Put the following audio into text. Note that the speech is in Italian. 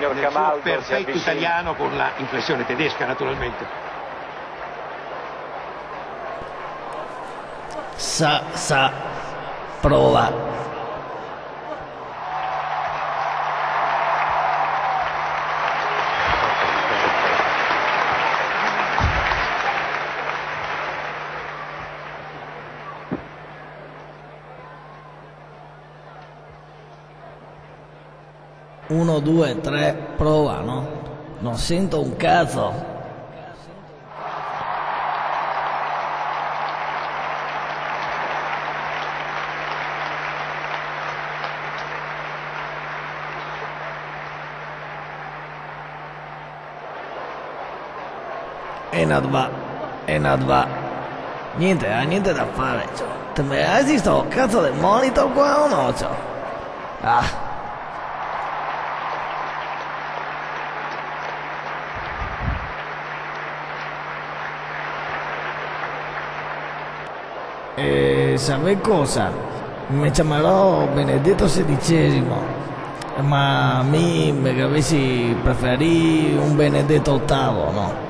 signor nel suo Camaldo perfetto italiano con la inflessione tedesca naturalmente. Prova. Uno, due, tre, prova, no? Non sento un cazzo. Enad va. Niente da fare, cioè. Te me hai visto sto cazzo del monitor qua o no, cioè? Ah. ¿Sabe cosa? Me chiamerò Benedetto XVI, ma a me me avessi preferì un Benedetto VIII, no?